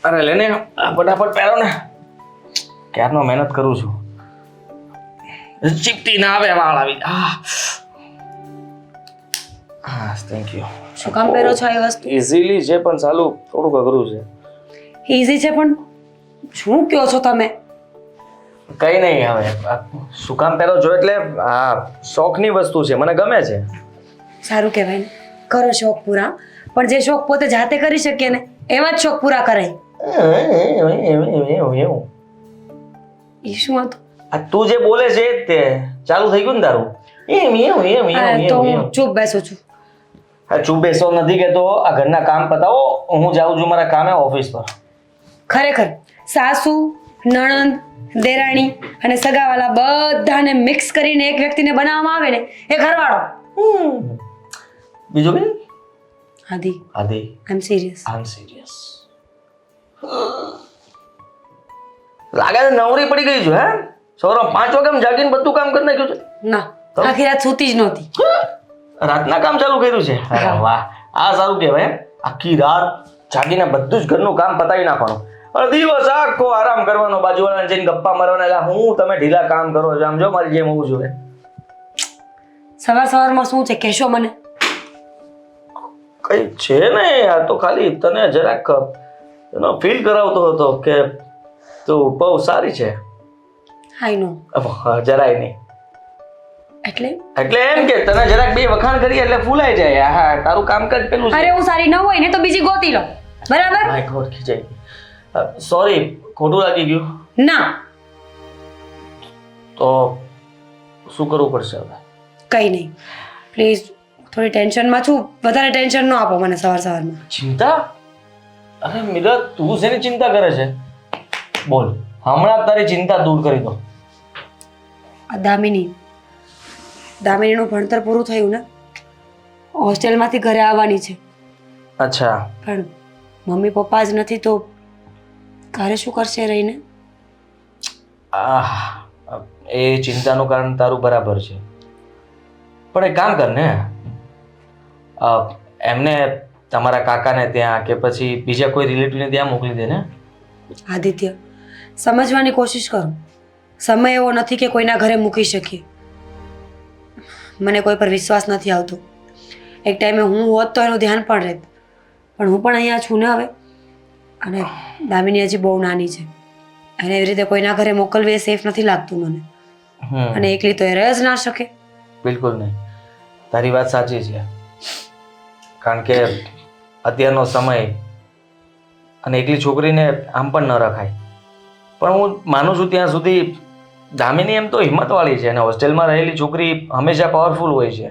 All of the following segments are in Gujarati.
અરે લેને ફટાફટ પહેરો ને, ક્યારનો મહેનત કરું છું. ચીપટી ના આવે વાળ આવી. હા થેન્ક યુ. શું કામ પહેરો છો આ વસ્તુ? ઇઝીલી છે પણ ચાલુ થોડુંક અઘરું છે. ઈઝી છે પણ શું કહો છો તમે? કઈ નહીં હવે શું કામ પહેરો છો એટલે આ શોખની વસ્તુ છે, મને ગમે છે. સારું કહેવાય ને, કરો શોખ પૂરા. પણ જે શોખ પોતે જાતે કરી શકીએ ને એવા જ શોખ પૂરા કરાય. એ શું હતું? આ તું જે બોલે છે એ જ તે ચાલુ થઈ ગયું ને તારું. તો હું ચૂપ બેસું છું. હા ચૂપ બેસો નથી કેતો, આ ઘરના કામ પતાવો, હું જાઉં છું મારા કામે ઓફિસ પર. ખરેખર સાસુ, નણંદ, દેરાણી અને સગાવાલા બધાને મિક્સ કરીને એક વ્યક્તિને બનાવવામાં આવે ને એ ઘરવાળો. બીજું કઈ? આદિ આદિ આઈ એમ સિરિયસ. આઈ એમ સિરિયસ. લાગે છે નવરી પડી ગઈ છું હે? સવારે 5 વાગે જાગીને બધું કામ કરી નાખ્યું છે. ના, આખી રાત સૂતી જ નહોતી. રાતના કામ ચાલુ કર્યું છે. અરે વાહ, આ સારું કહેવાય. આખી રાત જાગીને બધું જ ઘરનું કામ પતાવી નાખવાનું, અને દિવસ આખો આરામ કરવાનો, બાજુવાળાને જઈને ગપ્પા મારવાના. એટલે હું તમે ઢીલા કામ કરો છો, આમ જો મારી જેમ હોવું જોઈએ. સવારમાં શું છે કહેશો મને? કઈ છે ને, આ તો ખાલી તને જરાક એનો ફીલ કરાવતો હતો કે તું બહુ સારી છે. આઈ નો. જરાય નહીં. એટલે એમ કે તને જરાક બે વખાણ કરી એટલે ફૂલાઈ જાય. હા તારું કામકાજ પેલું છે. અરે હું સારી ન હોય ને તો બીજી ગોતી લો, બરાબર? My God ખીજાઈ. સોરી, ખોટું લાગી ગયું. ના, તો શું કરવું પડશે હવે? કઈ નહીં. પ્લીઝ, થોડી ટેન્શનમાં છું, વધારે ટેન્શન ન આપો મને સવારમાં. ચિંતા? અરે મીરા, તું શેની ચિંતા કરે છે? બોલ, હમણાં તારી ચિંતા દૂર કરી દો. આ દામિનીનું ભણતર પૂરું થયું ને, હોસ્ટેલમાંથી ઘરે આવવાની છે. અચ્છા. પણ મમ્મી પપ્પા જ નથી તો ઘરે શું કરશે રહીને? એ ચિંતાનું કારણ તારું બરાબર છે, પણ એક કામ કર ને, એમને તમારા કાકાને ત્યાં કે પછી બીજા કોઈ રિલેટિવને ત્યાં મોકલી દે ને. આદિત્ય, સમજવાની કોશિશ કરો. સમય એવો નથી કે કોઈના ઘરે મૂકી શકીએ. મને કોઈ પર વિશ્વાસ નથી આવતો. એક ટાઈમે હું હોત તો એનું ધ્યાન પણ રહેત, પણ હું પણ અહીંયા છું ને હવે. અને દામિની હજી બહુ નાની છે, એને એવી રીતે કોઈના ઘરે મોકલવી એ સેફ નથી લાગતું મને. અને એકલી તો એ રહી જ ના શકે. બિલકુલ નહીં, તારી વાત સાચી છે. કારણ કે અત્યારનો સમય, અને એકલી છોકરીને આમ પણ ન રખાય. પણ હું માનું છું ત્યાં સુધી દામિની એમ તો હિંમતવાળી છે, અને હોસ્ટેલમાં રહેલી છોકરી હંમેશા પાવરફુલ હોય છે.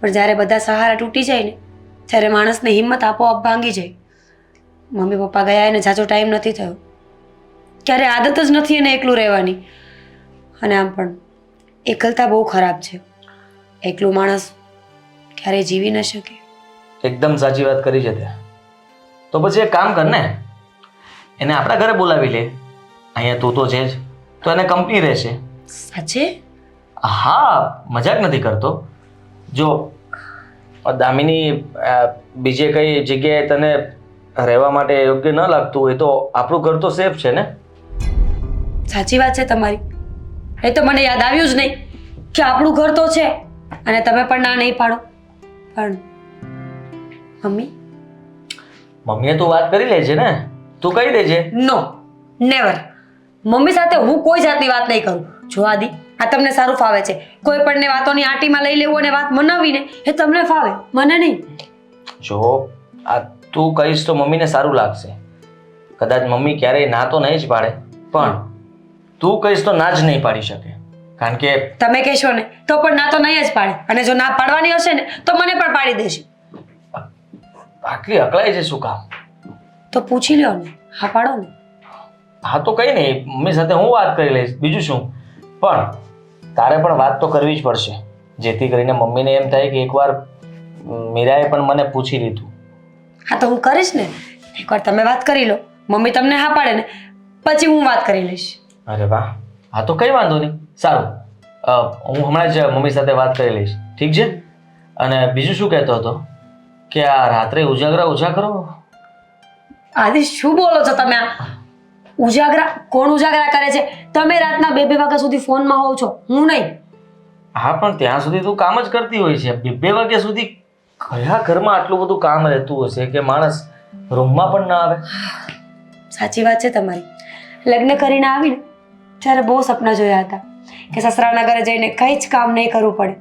પણ જ્યારે બધા સહારા તૂટી જાય ને ત્યારે માણસને હિંમત આપોઆપ ભાંગી જાય. મમ્મી પપ્પા ગયા એને જાજો ટાઈમ નથી થયો, ક્યારે આદત જ નથી એને એકલું રહેવાની. અને આમ પણ એકલતા બહુ ખરાબ છે. એકલું માણસ ક્યારેય જીવી ન શકે. એકદમ સાચી વાત કરી છે તે. તો પછી એક કામ કર ને, એને આપણા ઘરે બોલાવી લે. અહીંયા તું તો છે જ, તો એને કંપની રહેશે. સાચે? હા, મજાક નથી કરતો. જો દામિની બીજે કઈ જગ્યાએ તને રહેવા માટે યોગ્ય ન લાગતું હોય તો આપણું ઘર તો સેફ છે ને. સાચી વાત છે તમારી. એ તો મને યાદ આવ્યું જ નહીં કે આપણું ઘર તો છે, અને તમે પણ ના નહીં પાડો. પણ મમ્મીએ તું વાત કરી લે છે ને, તું કહી દેજે. નો, નેવર. મમ્મી સાથે હું કોઈ જાતની વાત નહીં કરું. જો આદિ, આ તમને સારું ફાવે છે, કોઈ પણને વાતોની આંટીમાં લઈ લેવું અને વાત મનાવીને એ તમને ફાવે, મને નહીં. જો આ તું કહીશ તો મમ્મીને સારું લાગશે. કદાચ મમ્મી ક્યારેય ના તો નહીં જ પાડે, પણ તું કહીશ તો ના જ નહીં પાડી શકે. કારણ કે તમે કહેશો ને તો પણ ના તો નહીં જ પાડે, અને જો ના પાડવાની હશે ને તો મને પણ પાડી દેશે. આટલી અકળાય છે શું કામ? તો પૂછી લ્યો ને, હા પાડો ને. હા તો કઈ નહીં, મમ્મી સાથે હું વાત કરી લઈશ, બીજું શું. પણ તારે પણ વાત તો કરવી જ પડશે, જેથી કરીને મમ્મીને એમ થાય કે એકવાર મીરાએ પણ મને પૂછી લીધું. હા તો હું કરીશ ને. એકવાર તમે વાત કરી લો, મમ્મી તમને હા પાડે ને પછી હું વાત કરી લઈશ. અરે વાહ, હા તો કઈ વાંધો નહીં. સારું, હું હમણાં જ મમ્મી સાથે વાત કરી લઈશ, ઠીક છે? અને બીજું શું કહેતો હતો કે આ રાત્રે ઉજાગરા ઓછા કરો. આદિ શું બોલો છો તમે? ઉજાગરા કોણ ઉજાગરા કરે છે? તમે રાતના 2-2 વાગ્યા સુધી ફોનમાં હોવ છો, હું નહીં. હા પણ ત્યાં સુધી તું કામ જ કરતી હોય છે. 2 વાગ્યા સુધી કયા ઘરમાં આટલું બધું કામ રહેતું હશે કે માણસ રૂમમાં પણ ના આવે? સાચી વાત છે તમારી. લગ્ન કરીને આવીને ત્યારે બહુ સપના જોયા હતા કે સસરાના ઘરે જઈને કંઈ જ કામ નહીં કરવું પડે,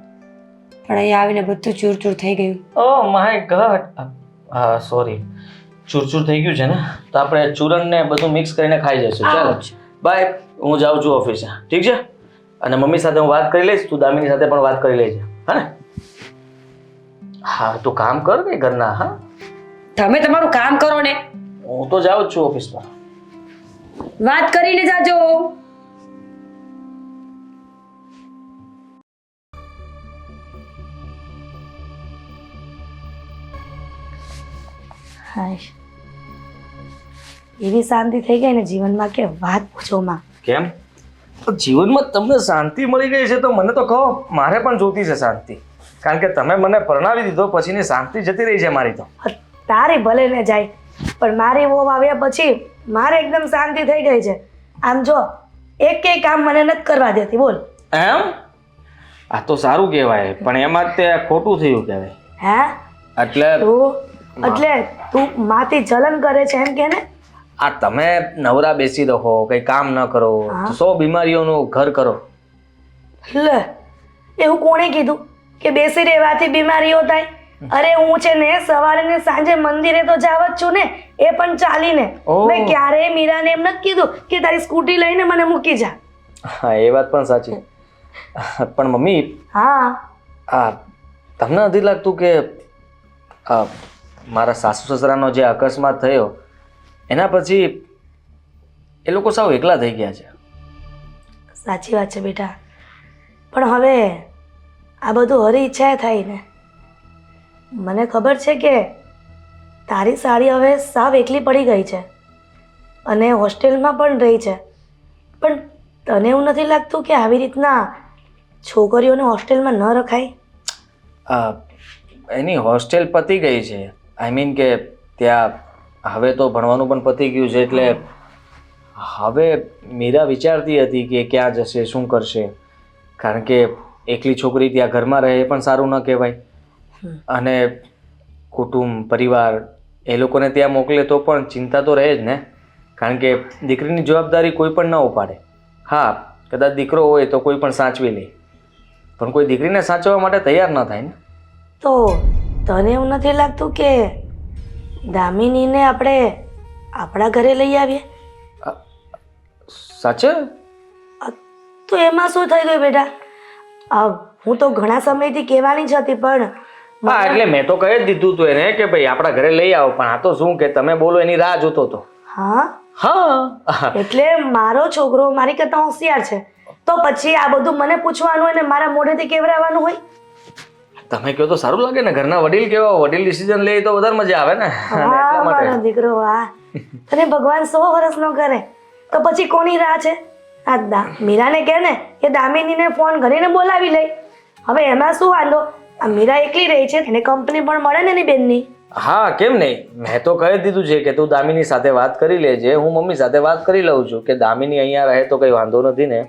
પણ અહીંયા આવીને બધું ચૂરચૂર થઈ ગયું. Oh my God. હા સોરી, ચૂરચૂર થઈ ગયું છે ને, તો આપણે ચૂરન ને બધું મિક્સ કરીને ખાઈ જઈશું. ચાલો બાય, હું જાઉં છું ઓફિસે. ઠીક છે? અને મમ્મી સાથે હું વાત કરી લઈશ, તું દામિની સાથે પણ વાત કરી લેજે. હા ને? હા તું કામ કર ને ઘરના. હા તમે તમારું કામ કરો ને, હું તો જાઉં જ છું ઓફિસમાં. વાત કરીને જાજો. હાય, એવી શાંતિ થઈ ગઈ ને જીવનમાં કે વાત પૂછો માં. કેમ? જીવનમાં તમને શાંતિ મળી ગઈ છે તો મને તો કહો, મારે પણ જોતી છે શાંતિ. કારણ કે તમે મને પરણાવી દીધો પછીની શાંતિ જતી રહી છે મારી તો. તારી ભલે ને જાય, પણ મારી વહુ આવ્યા પછી મારે એકદમ શાંતિ થઈ ગઈ છે. આમ જો એકેય કામ મને નથી કરવા દેતી, બોલ. એમ? આ તો સારું કહેવાય, પણ એમાં તે ખોટું થયું કહેવાય. હે? એટલે તું માથી જલન કરે છે એમ કે ને? આ તમે નવરા બેસી રહો, કઈ કામ ન કરો, 100 બીમારીઓનું ઘર કરો. લે, એવું કોણે કીધું કે બેસી રહેવાથી બીમારીઓ થાય? અરે હું છે ને સવારે ને સાંજે મંદિરે તો જાવ જ છું ને, એ પણ ચાલીને. મેં ક્યારેય મીરાને એમ નથી કીધું કે તારી સ્કૂટી લઈને મને મૂકી જા. હા એ વાત પણ સાચી. પણ મમ્મી, હા તમને નથી લાગતું કે મારા સાસુ સસરાનો જે અકસ્માત થયો એના પછી એ લોકો સાવ એકલા થઈ ગયા છે? સાચી વાત છે બેટા, પણ હવે આ બધું હરી ઈચ્છાએ થાય ને. મને ખબર છે કે તારી સાડી હવે સાવ એકલી પડી ગઈ છે અને હોસ્ટેલમાં પણ રહી છે, પણ તને એવું નથી લાગતું કે આવી રીતના છોકરીઓને હોસ્ટેલમાં ન રખાય? એની હોસ્ટેલ પતી ગઈ છે. આઈ મીન કે ત્યાં હવે તો ભણવાનું પણ પતી ગયું છે, એટલે હવે મીરા વિચારતી હતી કે ક્યાં જશે, શું કરશે. કારણ કે એકલી છોકરી ત્યાં ઘરમાં રહે એ પણ સારું ન કહેવાય. અને કુટુંબ પરિવાર એ લોકોને ત્યાં મોકલે તો પણ ચિંતા તો રહે જ ને, કારણ કે દીકરીની જવાબદારી કોઈ પણ ન ઉપાડે. હા કદાચ દીકરો હોય તો કોઈ પણ સાચવી લે, પણ કોઈ દીકરીને સાચવવા માટે તૈયાર ન થાય ને. તો તને એવું નથી લાગતું કે દામિનીને આપણે આપણા ઘરે લઈ આવીએ? સાચે? તો એમાં શું થઈ ગયું બેટા? હું તો ઘણા સમયથી કહેવાની જ હતી, પણ હા એટલે મેં તો કહી જ દીધું હતું એને કે ભાઈ આપણા ઘરે લઈ આવો, પણ આ તો શું કે તમે બોલો એની રાહ જોતો હતો. હા એટલે મારો છોકરો મારી કરતા હોશિયાર છે, તો પછી આ બધું મને પૂછવાનું હોય ને મારા મોઢેથી કેવડાવવાનું હોય? તમે કહો તો સારું લાગે ને, ઘરના વડીલ કેવા વડીલ ડિસિઝન લે તો વધારે મજા આવે ને. હા મારો દીકરો, હા તને ભગવાન 100 વર્ષ નો કરે તો પછી કોની રાહ છે? આ મીરાને કહે ને કે દામિનીને ફોન કરીને બોલાવી લે. હવે એમાં શું વાંધો? આ મીરા એકલી રહી છે, એને કંપની પણ મળે ને એની બેનની. હા કેમ નહીં, મેં તો કહી દીધું છે કે તું દામિની સાથે વાત કરી લેજે, હું મમ્મી સાથે વાત કરી લઉં છું કે દામિની અહીંયા રહે તો કઈ વાંધો નથી ને.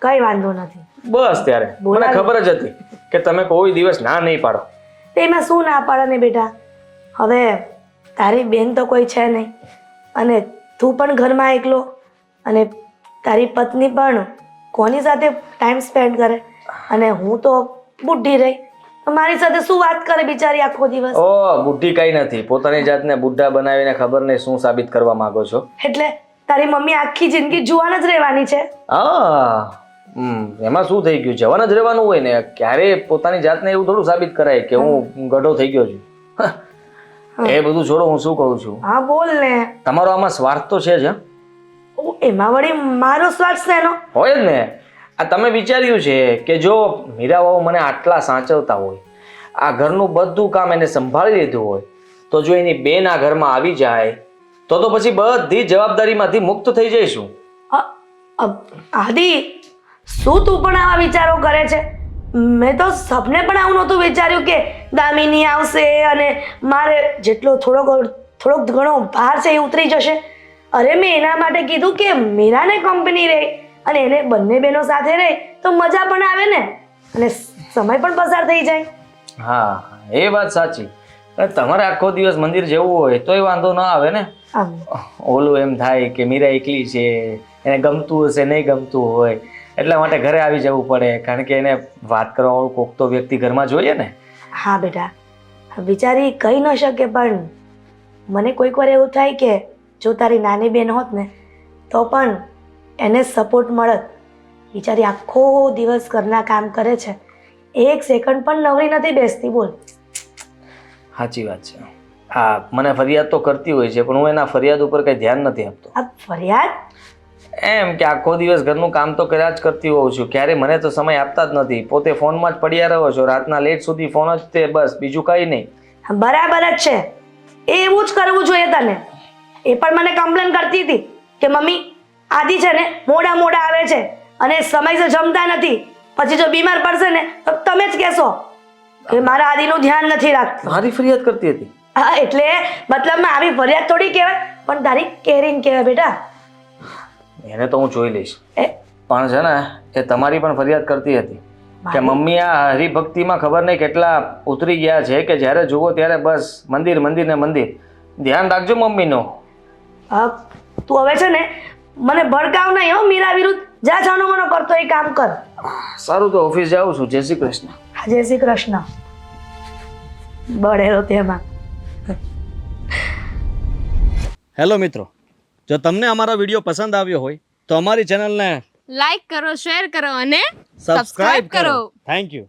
કઈ વાંધો નથી. બસ ત્યારે મને ખબર જ હતી કે તમે કોઈ દિવસ ના નહીં પાડો. એમાં શું ના પાડે ને બેટા? હવે તારી બેન તો કોઈ છે નહીં, અને તું પણ ઘરમાં એકલો, અને તારી પત્ની પણ કોની સાથે ટાઈમ સ્પેન્ડ કરે? અને હું તો બુઢી રહી, મારી સાથે શું વાત કરે બિચારી આખો દિવસ? ઓ બુઢી કઈ નથી, પોતાની જાતને બુઢા બનાવીને ખબર નહીં શું સાબિત કરવા માંગો છો. એટલે તારી મમ્મી આખી જિંદગી જુવાન જ રહેવાની છે? એમાં શું થઈ ગયું, જવાન જ રહેવાનું હોય ને. ક્યારે પોતાની જાતને એવું થોડું સાબિત કરાય કે હું ગઢો થઈ ગયો છું. એ બધું છોડો, હું શું કહું છું. હા બોલ ને. તમારો આમાં સ્વાર્થ તો છે જ. એમાં વળી મારો સ્વાર્થ છે એનો? હોય જ ને. આ તમે વિચાર્યું છે કે જો મીરા વહુ મને આટલા સાચવતા હોય, આ ઘરનું બધું કામ એને સંભાળી લીધું હોય, તો જો એની બેન આ ઘરમાં આવી જાય તો પછી બધી જવાબદારીમાંથી મુક્ત થઈ જઈશું. આદિ, શું તું પણ આવા વિચારો કરે છે? મેં તો સપને પણ આવું નહોતું વિચાર્યું કે દામિની આવશે અને મારે જેટલો થોડોક ઘણો ભાર છે એ ઉતરી જશે. અરે મેં એના માટે કીધું કે મીરાને કંપની રહે અને એને બંને બહેનો સાથે રહે તો મજા પણ આવે ને અને સમય પણ પસાર થઈ જાય. હા એ વાત સાચી. તમારે આખો દિવસ મંદિર જવું હોય તોય વાંધો ના આવે ને. આમ ઓલું એમ થાય કે મીરા એકલી છે, એને ગમતું હશે નહીં ગમતું હોય એટલા માટે ઘરે આવી જવું પડે, કારણ કે એને વાત કરવા વાળું કોક તો વ્યક્તિ ઘરમાં જોઈએ ને. હા બેટા, બિચારી કહી ન શકે પણ મને કોઈક વાર એવું થાય કે જો તારી નાની બેન હોત ને તો પણ એને સપોર્ટ મળત. બિચારી આખો દિવસ ઘરના કામ કરે છે, એક સેકન્ડ પણ નવરી નથી બેસતી. બોલ. સાચી વાત છે. હા મને ફરિયાદ તો કરતી હોય છે પણ હું એના ફરિયાદ ઉપર કંઈ ધ્યાન નથી આપતો. આ ફરિયાદ? એમ કે આખો દિવસ ઘરનું કામ તો કર્યા જ કરતી હોઉં છું, ક્યારે મને તો સમય આપતા જ નથી. પોતે ફોનમાં જ પડ્યા રહો છો, રાતના લેટ સુધી ફોન જ તે, બસ બીજું કંઈ નહીં. બરાબર જ છે, એવું જ કરવું જોઈએ તને. એ પણ મને કમ્પ્લેન કરતી હતી કે મમ્મી આદિ છે ને મોડા મોડા આવે છે અને સમયસર જમતા નથી, પછી જો બીમાર પડશે ને તો તમે જ કહેશો કે મારા આદિનું ધ્યાન નથી રાખતું. મારી ફરિયાદ કરતી હતી? હા એટલે મતલબમાં આવી ફરિયાદ થોડી કહેવાય, પણ તારી કેરિંગ કહેવાય બેટા. એને તો હું જોઈ લઈશ. એ પણ છે ને એ તમારી પણ ફરિયાદ કરતી હતી કે મમ્મી આ હરિભક્તિમાં ખબર નહીં કેટલા ઉતરી ગયા છે કે જ્યારે જુઓ ત્યારે બસ મંદિર મંદિર ને મંદિર. ધ્યાન રાખજો મમ્મીનો. તું હવે છે ને મને ભડકાવ નહીં હો મીરા વિરુદ્ધ. જા જાનો મનો કરતો એ કામ કર. સારું તો ઓફિસ જાઉં છું. જય શ્રી કૃષ્ણ. જય શ્રી કૃષ્ણ. બળેલો તેમાં. હેલો મિત્રો, જો તમને અમારો વિડીયો પસંદ આવ્યો હોય તો અમારી ચેનલને લાઈક કરો, શેર કરો અને સબસ્ક્રાઇબ કરો. Thank you.